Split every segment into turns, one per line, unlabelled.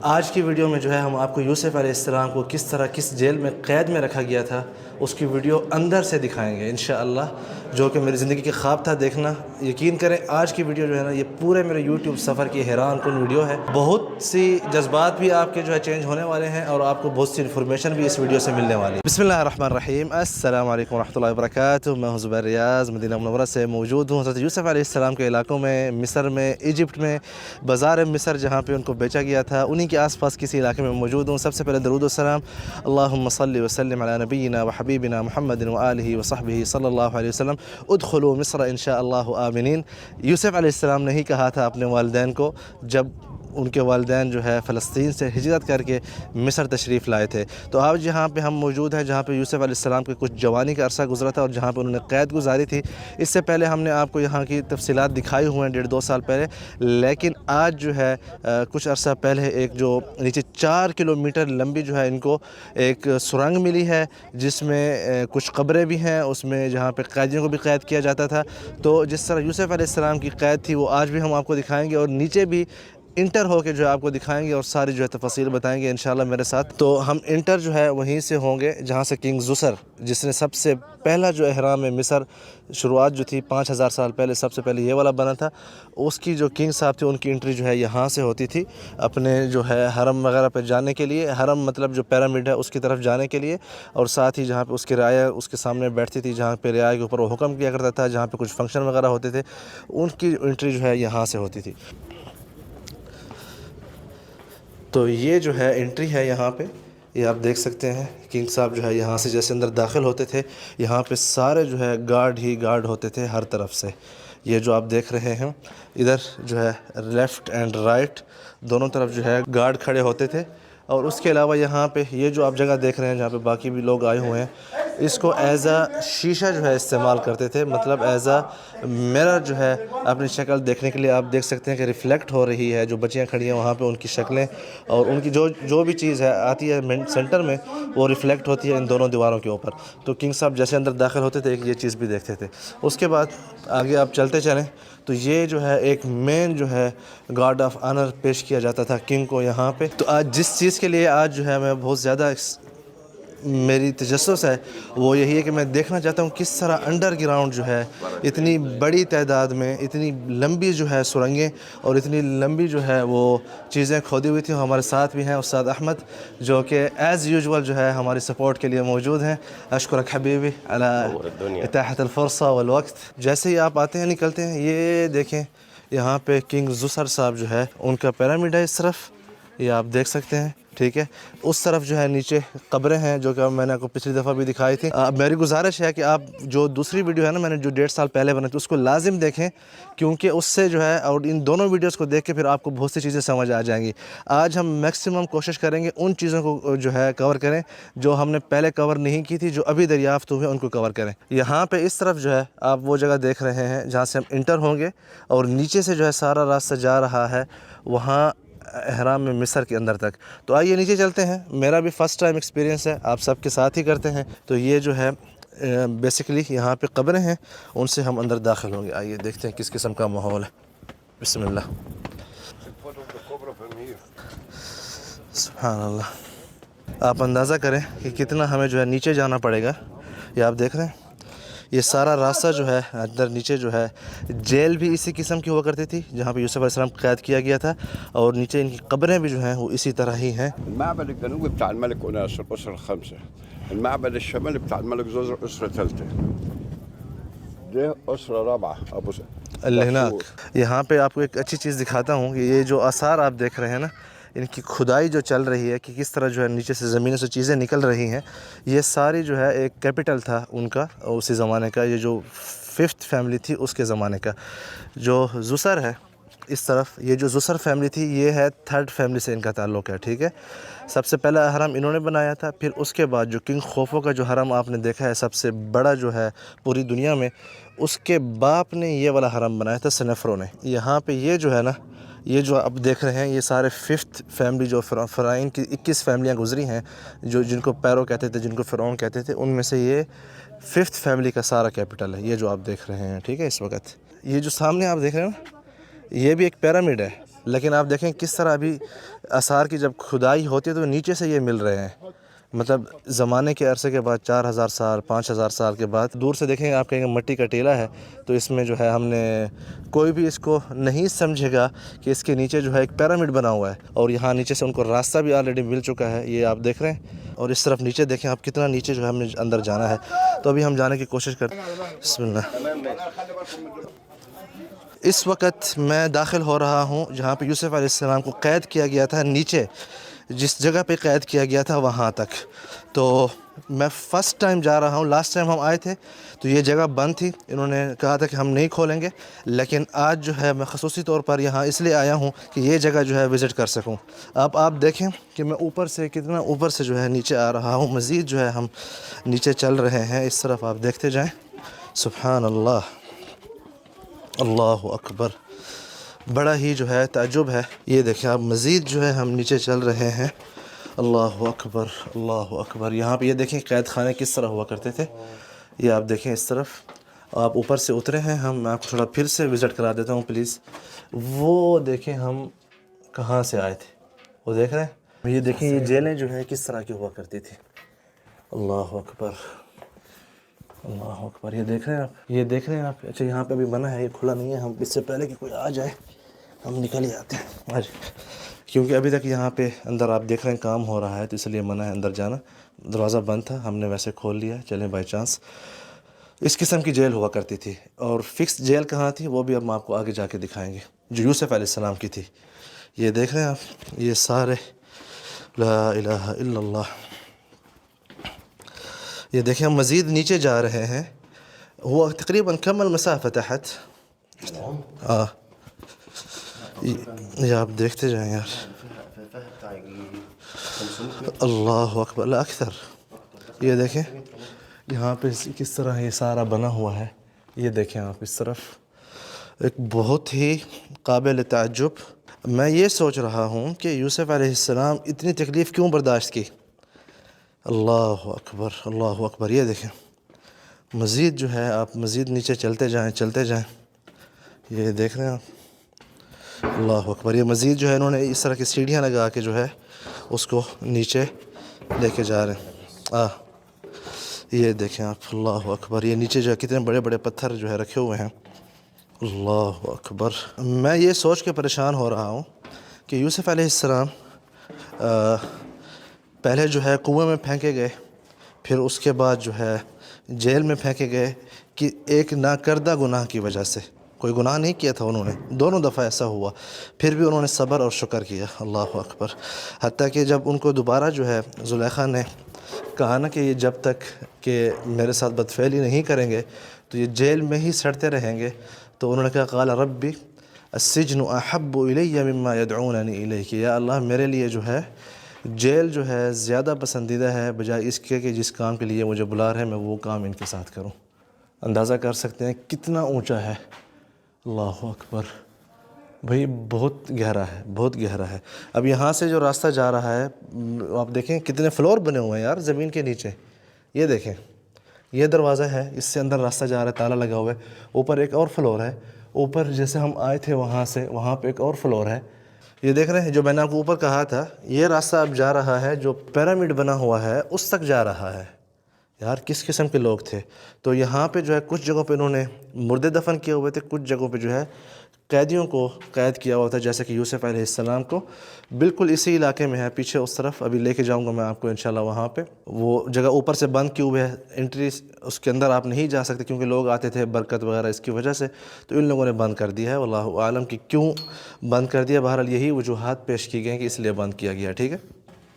آج کی ویڈیو میں جو ہے ہم آپ کو یوسف علیہ السلام کو کس طرح کس جیل میں قید میں رکھا گیا تھا اس کی ویڈیو اندر سے دکھائیں گے انشاءاللہ، جو کہ میری زندگی کے خواب تھا دیکھنا۔ یقین کریں آج کی ویڈیو جو ہے نا یہ پورے میرے یوٹیوب سفر کی حیران کن ویڈیو ہے۔ بہت سی جذبات بھی آپ کے جو ہے چینج ہونے والے ہیں اور آپ کو بہت سی انفارمیشن بھی اس ویڈیو سے ملنے والی ہے۔ بسم اللہ الرحمن الرحیم، السلام علیکم ورحمۃ اللہ وبرکاتہ۔ میں ہوں زبیر ریاض، مدینہ منورہ سے موجود ہوں حضرت یوسف علیہ السلام کے علاقوں میں، مصر میں، ایجپٹ میں، بازار مصر جہاں پہ ان کو بیچا گیا تھا، انہی کے آس پاس کسی علاقے میں موجود ہوں۔ سب سے پہلے درود و سلام اللہم صلی وسلم علی نبینا و حبیبنا محمد و آلہ و صحبہ صلی اللہ علیہ وسلم، ادخلوا مصر ان شاء اللہ آمنین۔ یوسف علیہ السلام نے ہی کہا تھا اپنے والدین کو جب ان کے والدین جو ہے فلسطین سے ہجرت کر کے مصر تشریف لائے تھے۔ تو آج جہاں پہ ہم موجود ہیں، جہاں پہ یوسف علیہ السلام کے کچھ جوانی کا عرصہ گزرا تھا اور جہاں پہ انہوں نے قید گزاری تھی، اس سے پہلے ہم نے آپ کو یہاں کی تفصیلات دکھائی ہوئے ہیں 1.5-2 سال پہلے، لیکن آج جو ہے کچھ عرصہ پہلے ایک جو نیچے 4 کلومیٹر لمبی جو ہے ان کو ایک سرنگ ملی ہے، جس میں کچھ قبریں بھی ہیں، اس میں جہاں پہ قیدیوں کو بھی قید کیا جاتا تھا۔ تو جس طرح یوسف علیہ السلام کی قید تھی وہ آج بھی ہم آپ کو دکھائیں گے، اور نیچے بھی انٹر ہو کے جو ہے آپ کو دکھائیں گے اور ساری جو ہے تفاصیل بتائیں گے انشاءاللہ میرے ساتھ۔ تو ہم انٹر جو ہے وہیں سے ہوں گے جہاں سے کنگ زوسر، جس نے سب سے پہلا جو احرام مصر شروعات جو تھی 5000 سال پہلے، سب سے پہلے یہ والا بنا تھا، اس کی جو کنگ صاحب تھے ان کی انٹری جو ہے یہاں سے ہوتی تھی اپنے جو ہے حرم وغیرہ پہ جانے کے لیے۔ حرم مطلب جو پیرامڈ ہے اس کی طرف جانے کے لیے، اور ساتھ ہی جہاں پہ اس کی رعایا اس کے سامنے بیٹھتی تھی، جہاں پہ رعایا کے اوپر وہ حکم کیا کرتا تھا، جہاں پہ کچھ فنکشن وغیرہ ہوتے تھے، ان کی انٹری جو ہے یہاں سے ہوتی تھی۔ تو یہ جو ہے انٹری ہے یہاں پہ، یہ آپ دیکھ سکتے ہیں کنگ صاحب جو ہے یہاں سے جیسے اندر داخل ہوتے تھے، یہاں پہ سارے جو ہے گارڈ ہی گارڈ ہوتے تھے ہر طرف سے۔ یہ جو آپ دیکھ رہے ہیں ادھر جو ہے لیفٹ اینڈ رائٹ دونوں طرف جو ہے گارڈ کھڑے ہوتے تھے، اور اس کے علاوہ یہاں پہ یہ جو آپ جگہ دیکھ رہے ہیں جہاں پہ باقی بھی لوگ آئے ہوئے ہیں، اس کو ایز اے شیشہ جو ہے استعمال کرتے تھے، مطلب ایز اے میرر جو ہے اپنی شکل دیکھنے کے لیے۔ آپ دیکھ سکتے ہیں کہ ریفلیکٹ ہو رہی ہے، جو بچیاں کھڑی ہیں وہاں پہ ان کی شکلیں اور ان کی جو بھی چیز ہے آتی ہے سینٹر میں، وہ ریفلیکٹ ہوتی ہے ان دونوں دیواروں کے اوپر۔ تو کنگ صاحب جیسے اندر داخل ہوتے تھے ایک یہ چیز بھی دیکھتے تھے۔ اس کے بعد آگے آپ چلتے چلیں تو یہ جو ہے ایک مین جو ہے گارڈ آف آنر پیش کیا جاتا تھا کنگ کو یہاں پہ۔ تو آج جس چیز کے لیے آج جو ہے میں بہت زیادہ میری تجسس ہے وہ یہی ہے کہ میں دیکھنا چاہتا ہوں کس طرح انڈر گراؤنڈ جو ہے اتنی بڑی تعداد میں اتنی لمبی جو ہے سرنگیں اور اتنی لمبی جو ہے وہ چیزیں کھودی ہوئی تھیں۔ ہمارے ساتھ بھی ہیں استاد احمد، جو کہ ایز یوزول جو ہے ہماری سپورٹ کے لیے موجود ہیں۔ اشکرک حبیبی علی اتاحت الفرصہ والوقت۔ جیسے ہی آپ آتے ہیں نکلتے ہیں، یہ دیکھیں یہاں پہ کنگ زوسر صاحب جو ہے ان کا پیرامڈ ہے، اس طرف یہ آپ دیکھ سکتے ہیں، ٹھیک ہے۔ اس طرف جو ہے نیچے قبریں ہیں جو کہ میں نے آپ کو پچھلی دفعہ بھی دکھائی تھی۔ میری گزارش ہے کہ آپ جو دوسری ویڈیو ہے نا میں نے جو 1.5 سال پہلے بنائی تھی اس کو لازم دیکھیں، کیونکہ اس سے جو ہے اور ان دونوں ویڈیوز کو دیکھ کے پھر آپ کو بہت سی چیزیں سمجھ آ جائیں گی۔ آج ہم میکسیمم کوشش کریں گے ان چیزوں کو جو ہے کور کریں جو ہم نے پہلے کور نہیں کی تھی، جو ابھی دریافت ہوئے ان کو کور کریں۔ یہاں پہ اس طرف جو ہے آپ وہ جگہ دیکھ رہے ہیں جہاں سے ہم انٹر ہوں گے، اور نیچے سے جو ہے سارا راستہ جا رہا ہے وہاں احرام میں مصر کے اندر تک۔ تو آئیے نیچے چلتے ہیں، میرا بھی فرسٹ ٹائم ایکسپیرینس ہے، آپ سب کے ساتھ ہی کرتے ہیں۔ تو یہ جو ہے بیسیکلی یہاں پہ قبریں ہیں، ان سے ہم اندر داخل ہوں گے۔ آئیے دیکھتے ہیں کس قسم کا ماحول ہے۔ بسم اللہ، سبحان اللہ۔ آپ اندازہ کریں کہ کتنا ہمیں جو ہے نیچے جانا پڑے گا۔ یہ آپ دیکھ رہے ہیں یہ سارا راستہ جو ہے اندر نیچے جو ہے، جیل بھی اسی قسم کی ہوا کرتی تھی جہاں پہ یوسف علیہ السلام قید کیا گیا تھا، اور نیچے ان کی قبریں بھی جو ہیں وہ اسی طرح ہی ہیں۔
المعبد الجنوبي بتاع الملك أناس الأسرة الخمسة، المعبد الشمالي بتاع الملك زوزر أسرة ثالثة، ده أسرة رابعة أبو
الہناک۔ یہاں پہ آپ کو ایک اچھی چیز دکھاتا ہوں کہ یہ جو آثار آپ دیکھ رہے ہیں نا، ان کی کھدائی جو چل رہی ہے کہ کس طرح جو ہے نیچے سے زمینوں سے چیزیں نکل رہی ہیں، یہ ساری جو ہے ایک کیپٹل تھا ان کا اسی زمانے کا، یہ جو 5th فیملی تھی اس کے زمانے کا۔ جو زوسر ہے اس طرف، یہ جو زوسر فیملی تھی یہ ہے 3rd فیملی سے ان کا تعلق ہے، ٹھیک ہے۔ سب سے پہلا حرم انہوں نے بنایا تھا، پھر اس کے بعد جو کنگ خوفو کا جو حرم آپ نے دیکھا ہے سب سے بڑا جو ہے پوری دنیا میں، اس کے باپ نے یہ والا حرم بنایا تھا سنفرو نے۔ یہاں پہ یہ جو ہے نا، یہ جو آپ دیکھ رہے ہیں یہ سارے 5th فیملی جو فرعون کی 21 فیملیاں گزری ہیں، جو جن کو پیرو کہتے تھے، جن کو فرعون کہتے تھے، ان میں سے یہ 5th فیملی کا سارا کیپٹل ہے، یہ جو آپ دیکھ رہے ہیں، ٹھیک ہے۔ اس وقت یہ جو سامنے آپ دیکھ رہے ہیں نا، یہ بھی ایک پیرامڈ ہے، لیکن آپ دیکھیں کس طرح ابھی آثار کی جب کھدائی ہوتی ہے تو نیچے سے یہ مل رہے ہیں، مطلب زمانے کے عرصے کے بعد 4000 سال 5000 سال کے بعد دور سے دیکھیں آپ کہیں گے مٹی کا ٹیلا ہے، تو اس میں جو ہے ہم نے کوئی بھی اس کو نہیں سمجھے گا کہ اس کے نیچے جو ہے ایک پیرامڈ بنا ہوا ہے، اور یہاں نیچے سے ان کو راستہ بھی آلریڈی مل چکا ہے، یہ آپ دیکھ رہے ہیں۔ اور اس طرف نیچے دیکھیں آپ کتنا نیچے جو ہے ہم نے اندر جانا ہے، تو ابھی ہم جانے کی کوشش کرتے ہیں۔ بسم اللہ۔ اس وقت میں داخل ہو رہا ہوں جہاں پہ یوسف علیہ السلام کو قید کیا گیا تھا، نیچے جس جگہ پہ قید کیا گیا تھا وہاں تک۔ تو میں فرسٹ ٹائم جا رہا ہوں، لاسٹ ٹائم ہم آئے تھے تو یہ جگہ بند تھی، انہوں نے کہا تھا کہ ہم نہیں کھولیں گے، لیکن آج جو ہے میں خصوصی طور پر یہاں اس لیے آیا ہوں کہ یہ جگہ جو ہے وزٹ کر سکوں۔ اب آپ دیکھیں کہ میں اوپر سے کتنا اوپر سے جو ہے نیچے آ رہا ہوں، مزید جو ہے ہم نیچے چل رہے ہیں، اس طرف آپ دیکھتے جائیں۔ سبحان اللہ، اللہ اکبر، بڑا ہی جو ہے تعجب ہے۔ یہ دیکھیں آپ مزید جو ہے ہم نیچے چل رہے ہیں۔ اللہ اکبر، اللہ اکبر۔ یہاں پہ یہ دیکھیں قید خانے کس طرح ہوا کرتے تھے، یہ آپ دیکھیں اس طرف آپ اوپر سے اترے ہیں، میں آپ کو تھوڑا پھر سے وزٹ کرا دیتا ہوں پلیز۔ وہ دیکھیں ہم کہاں سے آئے تھے، وہ دیکھ رہے ہیں، یہ دیکھیں یہ جیلیں جو ہے کس طرح کی ہوا کرتی تھی۔ اللہ اکبر، اللہ اکبر۔ یہ دیکھ رہے ہیں آپ، یہ دیکھ رہے ہیں آپ۔ اچھا یہاں پہ ابھی بنا ہے، یہ کھلا نہیں ہے، ہم اس سے پہلے کہ کوئی آ جائے ہم نکل ہی آتے ہیں آج، کیونکہ ابھی تک یہاں پہ اندر آپ دیکھ رہے ہیں کام ہو رہا ہے، تو اس لیے منع ہے اندر جانا۔ دروازہ بند تھا، ہم نے ویسے کھول لیا، چلیں بائی چانس۔ اس قسم کی جیل ہوا کرتی تھی، اور فکس جیل کہاں تھی وہ بھی اب ہم آپ کو آگے جا کے دکھائیں گے، جو یوسف علیہ السلام کی تھی۔ یہ دیکھ رہے ہیں آپ، یہ سارے لا الہ الا اللہ۔ یہ دیکھیں ہم مزید نیچے جا رہے ہیں، وہ تقریباً کم المسافہ تحت۔ یہ آپ دیکھتے جائیں یار، اللہ اکبر، لا اکثر۔ یہ دیکھیں یہاں پہ کس طرح یہ سارا بنا ہوا ہے، یہ دیکھیں آپ اس طرف، ایک بہت ہی قابل تعجب۔ میں یہ سوچ رہا ہوں کہ یوسف علیہ السلام اتنی تکلیف کیوں برداشت کی۔ اللہ اکبر، اللہ اکبر۔ یہ دیکھیں مزید جو ہے آپ مزید نیچے چلتے جائیں، چلتے جائیں، یہ دیکھ رہے ہیں آپ، اللہ اکبر۔ یہ مزید جو ہے انہوں نے اس طرح کی سیڑھیاں لگا کے جو ہے اس کو نیچے لے کے جا رہے ہیں۔ یہ دیکھیں آپ، اللہ اکبر۔ یہ نیچے جو ہے کتنے بڑے بڑے پتھر جو ہے رکھے ہوئے ہیں، اللہ اکبر۔ میں یہ سوچ کے پریشان ہو رہا ہوں کہ یوسف علیہ السلام پہلے جو ہے کنویں میں پھینکے گئے، پھر اس کے بعد جو ہے جیل میں پھینکے گئے کہ ایک ناکردہ گناہ کی وجہ سے، کوئی گناہ نہیں کیا تھا انہوں نے، دونوں دفعہ ایسا ہوا، پھر بھی انہوں نے صبر اور شکر کیا، اللہ اکبر۔ حتیٰ کہ جب ان کو دوبارہ جو ہے زلیخا نے کہا نا کہ یہ جب تک کہ میرے ساتھ بدفعلی نہیں کریں گے تو یہ جیل میں ہی سڑتے رہیں گے، تو انہوں نے کہا قال ربی السجن احب الی مما یدعوننی الیہ، کہ یا اللہ میرے لیے جو ہے جیل جو ہے زیادہ پسندیدہ ہے بجائے اس کے کہ جس کام کے لیے مجھے بلا رہے ہیں میں وہ کام ان کے ساتھ کروں۔ اندازہ کر سکتے ہیں کتنا اونچا ہے، اللہ اکبر۔ بھئی بہت گہرا ہے، بہت گہرا ہے۔ اب یہاں سے جو راستہ جا رہا ہے آپ دیکھیں کتنے فلور بنے ہوئے ہیں یار زمین کے نیچے، یہ دیکھیں، یہ دروازہ ہے، اس سے اندر راستہ جا رہا ہے، تالا لگا ہوا ہے، اوپر ایک اور فلور ہے، اوپر جیسے ہم آئے تھے وہاں سے وہاں پہ ایک اور فلور ہے۔ یہ دیکھ رہے ہیں جو میں نے آپ کو اوپر کہا تھا، یہ راستہ اب جا رہا ہے جو پیرامڈ بنا ہوا ہے اس تک جا رہا ہے۔ یار کس قسم کے لوگ تھے۔ تو یہاں پہ جو ہے کچھ جگہوں پہ انہوں نے مردے دفن کیے ہوئے تھے، کچھ جگہوں پہ جو ہے قیدیوں کو قید کیا ہوا تھا، جیسے کہ یوسف علیہ السلام کو بالکل اسی علاقے میں ہے پیچھے اس طرف، ابھی لے کے جاؤں گا میں آپ کو انشاءاللہ وہاں پہ۔ وہ جگہ اوپر سے بند کیے ہوئے ہے، انٹری اس کے اندر آپ نہیں جا سکتے کیونکہ لوگ آتے تھے برکت وغیرہ اس کی وجہ سے، تو ان لوگوں نے بند کر دیا ہے، واللہ عالم کہ کیوں بند کر دیا، بہرحال یہی وجوہات پیش کی گئی ہیں کہ اس لیے بند کیا گیا، ٹھیک ہے۔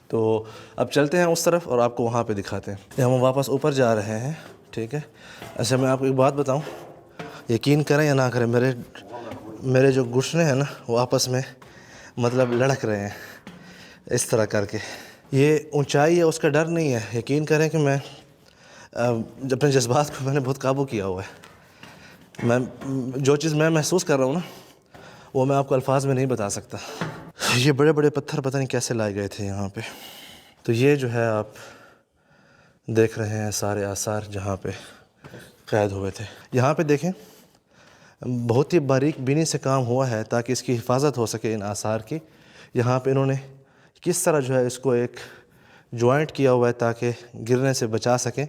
تو اب چلتے ہیں اس طرف اور آپ کو وہاں پہ دکھاتے ہیں۔ ہم واپس اوپر جا رہے ہیں، ٹھیک ہے۔ اچھا میں آپ کو ایک بات بتاؤں، یقین کریں یا نہ کریں، میرے جو گھٹنے ہیں نا وہ آپس میں مطلب لڑک رہے ہیں اس طرح کر کے۔ یہ اونچائی ہے اس کا ڈر نہیں ہے، یقین کریں کہ میں اپنے جذبات کو میں نے بہت قابو کیا ہوا ہے۔ میں جو چیز میں محسوس کر رہا ہوں نا وہ میں آپ کو الفاظ میں نہیں بتا سکتا۔ یہ بڑے بڑے پتھر پتہ نہیں کیسے لائے گئے تھے یہاں پہ۔ تو یہ جو ہے آپ دیکھ رہے ہیں سارے آثار جہاں پہ قید ہوئے تھے۔ یہاں پہ دیکھیں بہت ہی باریک بینی سے کام ہوا ہے تاکہ اس کی حفاظت ہو سکے ان آثار کی. یہاں پہ انہوں نے کس طرح جو ہے اس کو ایک جوائنٹ کیا ہوا ہے تاکہ گرنے سے بچا سکیں.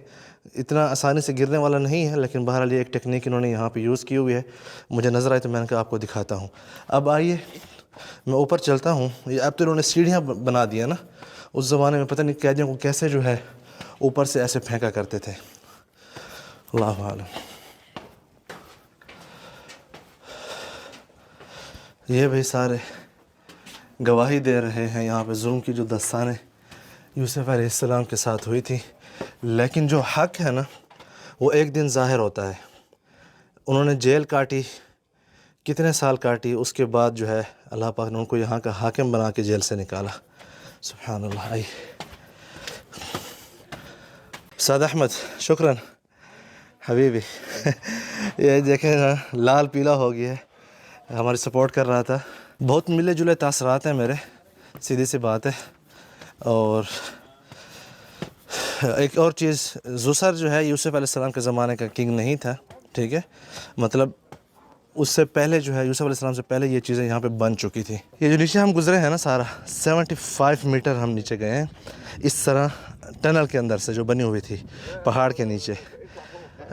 اتنا آسانی سے گرنے والا نہیں ہے لیکن بہرحال یہ ایک ٹیکنیک انہوں نے یہاں پہ یوز کی ہوئی ہے. مجھے نظر آئی تو میں نے کہا آپ کو دکھاتا ہوں. اب آئیے میں اوپر چلتا ہوں. یہ اب تو انہوں نے سیڑھیاں بنا دیا نا, اس زمانے میں پتہ نہیں قیدیوں کو کیسے جو ہے اوپر سے ایسے پھینکا کرتے تھے, اللہ عالم. یہ بھائی سارے گواہی دے رہے ہیں یہاں پہ ظلم کی جو داستانیں یوسف علیہ السلام کے ساتھ ہوئی تھی. لیکن جو حق ہے نا وہ ایک دن ظاہر ہوتا ہے. انہوں نے جیل کاٹی, کتنے سال کاٹی, اس کے بعد جو ہے اللہ پاک نے ان کو یہاں کا حاکم بنا کے جیل سے نکالا. سبحان اللہ. آئی استاد احمد, شکراً حبیبی. یہ دیکھیں نا لال پیلا ہو گیا ہے, ہماری سپورٹ کر رہا تھا. بہت ملے جلے تاثرات ہیں میرے, سیدھی سی بات ہے. اور ایک اور چیز, زسر جو ہے یوسف علیہ السلام کے زمانے کا کنگ نہیں تھا, ٹھیک ہے, مطلب اس سے پہلے جو ہے یوسف علیہ السلام سے پہلے یہ چیزیں یہاں پہ بن چکی تھی. یہ جو نیچے ہم گزرے ہیں نا سارا 75 میٹر ہم نیچے گئے ہیں اس طرح ٹنل کے اندر سے جو بنی ہوئی تھی پہاڑ کے نیچے.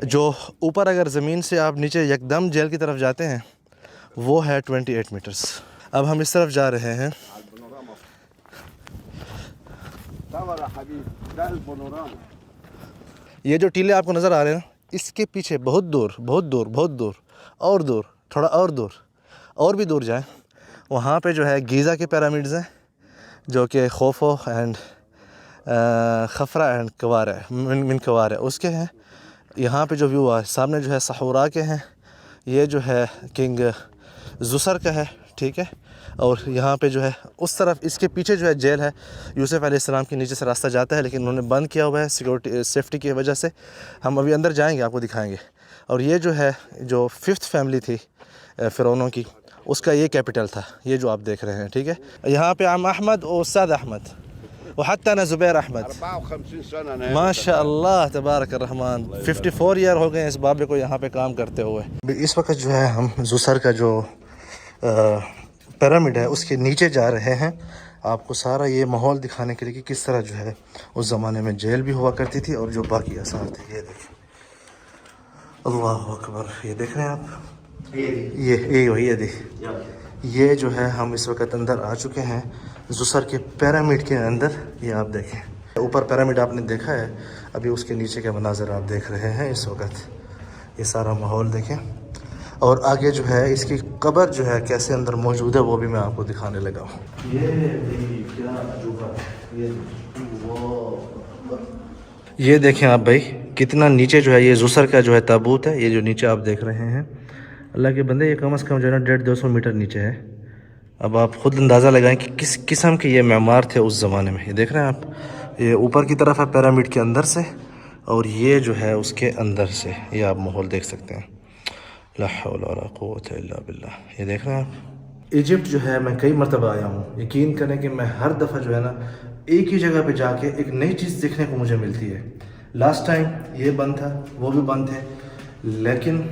جو اوپر اگر زمین سے آپ نیچے یکدم جیل کی طرف جاتے ہیں وہ ہے 28 میٹرز. اب ہم اس طرف جا رہے ہیں. یہ جو ٹیلے آپ کو نظر آ رہے ہیں اس کے پیچھے بہت دور بہت دور بہت دور اور دور, تھوڑا اور دور, اور بھی دور جائیں, وہاں پہ جو ہے گیزا کے پیرامڈز ہیں جو کہ خوفو اینڈ خفرہ اینڈ کوار ہے, من کوار ہے اس کے ہیں. یہاں پہ جو ویو ہے سامنے جو ہے سحورا کے ہیں, یہ جو ہے کنگ زسر کا ہے, ٹھیک ہے. اور یہاں پہ جو ہے اس طرف اس کے پیچھے جو ہے جیل ہے. یوسف علیہ السلام کے نیچے سے راستہ جاتا ہے لیکن انہوں نے بند کیا ہوا ہے سیکورٹی سیفٹی کی وجہ سے. ہم ابھی اندر جائیں گے, آپ کو دکھائیں گے. اور یہ جو ہے جو 5th فیملی تھی فرعونوں کی, اس کا یہ کیپٹل تھا, یہ جو آپ دیکھ رہے ہیں, ٹھیک ہے. یہاں پہ عم احمد اور استاد احمد وحتى انا زبیر احمد
54 سنة
ماشاء اللہ تبارک الرحمن. 54 ایئر ہو گئے ہیں اس بابے کو یہاں پہ کام کرتے ہوئے. اس وقت جو ہے ہم زسر کا جو پیرامڈ ہے اس کے نیچے جا رہے ہیں, آپ کو سارا یہ ماحول دکھانے کے لیے کہ کس طرح جو ہے اس زمانے میں جیل بھی ہوا کرتی تھی اور جو باقی آثار تھے. یہ دیکھیں, اللہ اکبر, یہ دیکھ رہے ہیں آپ, یہ جو ہے ہم اس وقت اندر آ چکے ہیں زسر کے پیرامڈ کے اندر. یہ آپ دیکھیں اوپر پیرامڈ آپ نے دیکھا ہے, ابھی اس کے نیچے کے مناظر آپ دیکھ رہے ہیں اس وقت. یہ سارا ماحول دیکھیں, اور آگے جو ہے اس کی قبر جو ہے کیسے اندر موجود ہے وہ بھی میں آپ کو دکھانے لگا ہوں. یہ دیکھیں آپ بھائی کتنا نیچے جو ہے یہ زسر کا جو ہے تابوت ہے. یہ جو نیچے آپ دیکھ رہے ہیں, اللہ کے بندے, یہ کم از کم جو ہے نا 150-200 میٹر نیچے ہے. اب آپ خود اندازہ لگائیں کہ کس قسم کے یہ معمار تھے اس زمانے میں. یہ دیکھ رہے ہیں آپ, یہ اوپر کی طرف ہے پیرامڈ کے اندر سے, اور یہ جو ہے اس کے اندر سے. یہ آپ ماحول دیکھ سکتے ہیں, لا حول ولا قوت الا باللہ. یہ دیکھ رہے ہیں آپ. ایجپٹ جو ہے میں کئی مرتبہ آیا ہوں, یقین کریں کہ میں ہر دفعہ جو ہے نا ایک ہی جگہ پہ جا کے ایک نئی چیز دیکھنے کو مجھے ملتی ہے. لاسٹ ٹائم یہ بند تھا, وہ بھی بند تھے, لیکن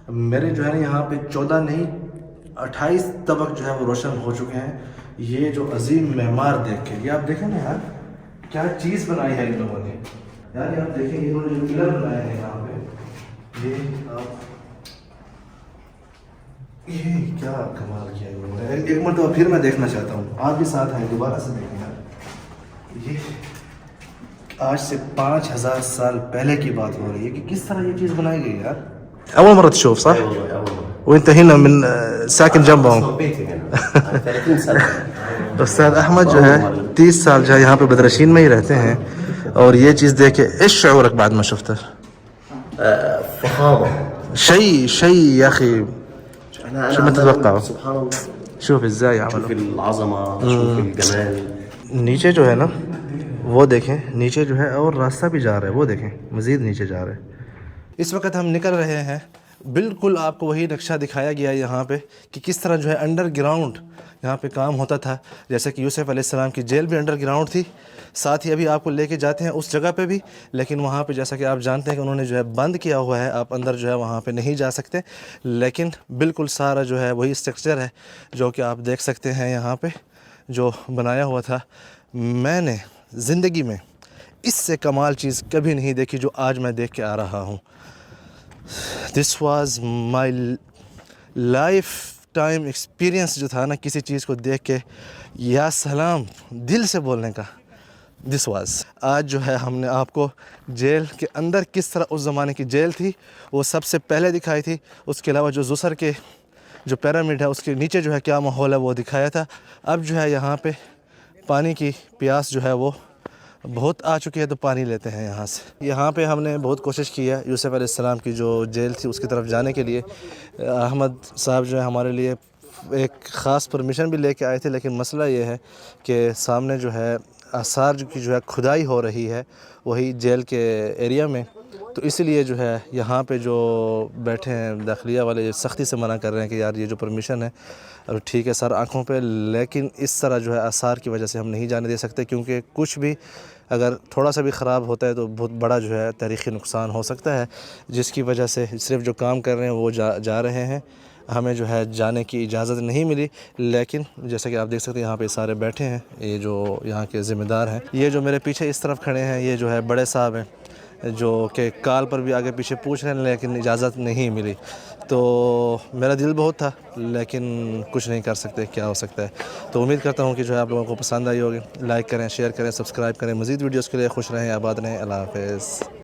میرے جو ہے نا یہاں پہ 14 نہیں 28 طبق جو ہے وہ روشن ہو چکے ہیں. یہ جو عظیم معمار دیکھ کے, یہ آپ دیکھیں نا یار کیا چیز بنائی ہے ان لوگوں نے. یار آپ دیکھیں انہوں نے جو پلر بنائے ہیں یہاں پہ, یہ آپ یہ کیا کمال کیا ہے انہوں نے. ایک مرتبہ پھر میں دیکھنا چاہتا ہوں, آپ بھی ساتھ ہیں, دوبارہ سے دیکھیں یار. یہ آج سے 5000 سال پہلے کی بات ہو رہی ہے کہ کس طرح یہ چیز بنائی گئی یار. اول مرة تشوف صح؟ وانت هنا من ساكن جنبهم.
30 سنة.
استاذ احمد جو ہے 30 سال جو ہے یہاں پہ بدرشین میں ہی رہتے ہیں, اور یہ چیز دیکھ کے ايش شعورك بعد ما شفته؟
فخامة.
شيء يا اخي شو ما تتوقعوا.
سبحان الله.
شوف ازاي
شوف
عملوا.
العظمة, شوف الجمال.
نیچے جو ہے نا وہ دیکھیں, نیچے جو ہے اور راستہ بھی جا رہا ہے, وہ دیکھیں مزید نیچے جا رہے ہیں. اس وقت ہم نکل رہے ہیں بالکل آپ کو وہی نقشہ دکھایا گیا ہے یہاں پہ کہ کس طرح جو ہے انڈر گراؤنڈ یہاں پہ کام ہوتا تھا. جیسے کہ یوسف علیہ السلام کی جیل بھی انڈر گراؤنڈ تھی. ساتھ ہی ابھی آپ کو لے کے جاتے ہیں اس جگہ پہ بھی, لیکن وہاں پہ جیسا کہ آپ جانتے ہیں کہ انہوں نے جو ہے بند کیا ہوا ہے, آپ اندر جو ہے وہاں پہ نہیں جا سکتے. لیکن بالکل سارا جو ہے وہی اسٹرکچر ہے جو کہ آپ دیکھ سکتے ہیں یہاں پہ جو بنایا ہوا تھا. میں نے زندگی میں اس سے کمال چیز کبھی نہیں دیکھی جو آج میں دیکھ کے آ رہا ہوں. This was my life time experience جو تھا نا کسی چیز کو دیکھ کے یا سلام دل سے بولنے کا. دس واز آج جو ہے ہم نے آپ کو جیل کے اندر کس طرح اس زمانے کی جیل تھی وہ سب سے پہلے دکھائی تھی. اس کے علاوہ جو زسر کے جو پیرامڈ ہے اس کے نیچے جو ہے کیا ماحول ہے وہ دکھایا تھا. اب جو ہے یہاں پہ پانی کی پیاس جو ہے وہ بہت آ چکی ہے تو پانی لیتے ہیں یہاں سے. یہاں پہ ہم نے بہت کوشش کی ہے یوسف علیہ السلام کی جو جیل تھی اس کی طرف جانے کے لیے. احمد صاحب جو ہے ہمارے لیے ایک خاص پرمیشن بھی لے کے آئے تھے, لیکن مسئلہ یہ ہے کہ سامنے جو ہے آثار کی جو ہے کھدائی ہو رہی ہے وہی جیل کے ایریا میں, تو اس لیے جو ہے یہاں پہ جو بیٹھے ہیں داخلیہ والے سختی سے منع کر رہے ہیں کہ یار یہ جو پرمیشن ہے ٹھیک ہے سر آنکھوں پہ, لیکن اس طرح جو ہے آثار کی وجہ سے ہم نہیں جانے دے سکتے, کیونکہ کچھ بھی اگر تھوڑا سا بھی خراب ہوتا ہے تو بہت بڑا جو ہے تاریخی نقصان ہو سکتا ہے, جس کی وجہ سے صرف جو کام کر رہے ہیں وہ جا رہے ہیں. ہمیں جو ہے جانے کی اجازت نہیں ملی, لیکن جیسا کہ آپ دیکھ سکتے ہیں یہاں پہ سارے بیٹھے ہیں, یہ جو یہاں کے ذمہ دار ہیں. یہ جو میرے پیچھے اس طرف کھڑے ہیں یہ جو ہے بڑے صاحب ہیں جو کہ کال پر بھی آگے پیچھے پوچھ رہے ہیں لیکن اجازت نہیں ملی. تو میرا دل بہت تھا لیکن کچھ نہیں کر سکتے, کیا ہو سکتا ہے. تو امید کرتا ہوں کہ جو ہے آپ لوگوں کو پسند آئی ہوگی. لائک کریں, شیئر کریں, سبسکرائب کریں. مزید ویڈیوز کے لیے خوش رہیں, آباد رہیں. اللہ حافظ.